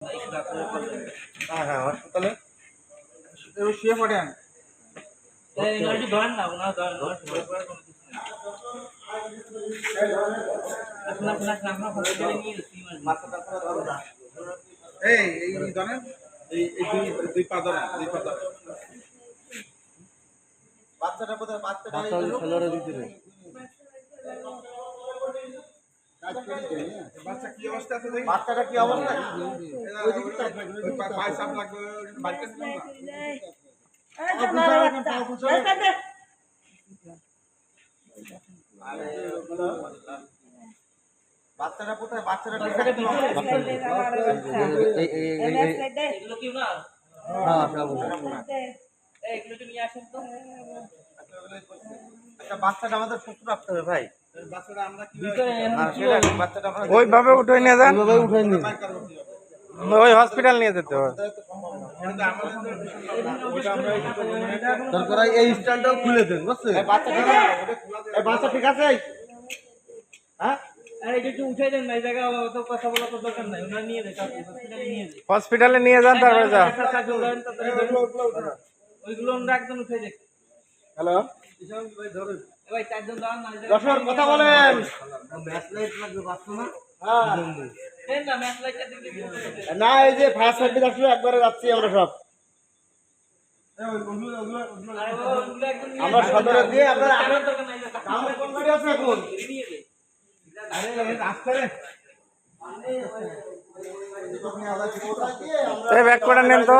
হ্যাঁ হ্যাঁ হাসপাতালে শুয়ে পড়েন। এই ধরেন এই দুই পা ধরেন, দুই পা ধরেন। বাচ্চাটা কোথায়? বাচ্চাটা বাচ্চা কি অবস্থা আছে? বাচ্চাটা কি অবস্থা? পায়ে চাপ লাগবে, বাড়িতে বাচ্চাটা কোথায়? বাচ্চাটা বাচ্চাটা আমাদের সুস্থ রাখতে হবে ভাই। ওইভাবে উঠে নিয়ে যান, উঠে নিয়ে ওই হসপিটাল নিয়ে যেতে হবে। দরকার এই স্ট্যান্ডটাও খুলে দেন, বুঝছেন? বাচ্চা ঠিক আছে? হ্যাঁ হসপিটালে নিয়ে যান, তারপরে যা ওইগুলো একদম উঠে দেখ। হ্যালো যশোর কথা বলেন। না এই যে ফায়ার সার্ভিস আসলে একবারে যাচ্ছি আমরা সব। আমরা সদরে দিয়ে আপনার কোন গাড়ি আছে এখন? ব্যাক করে নেন তো।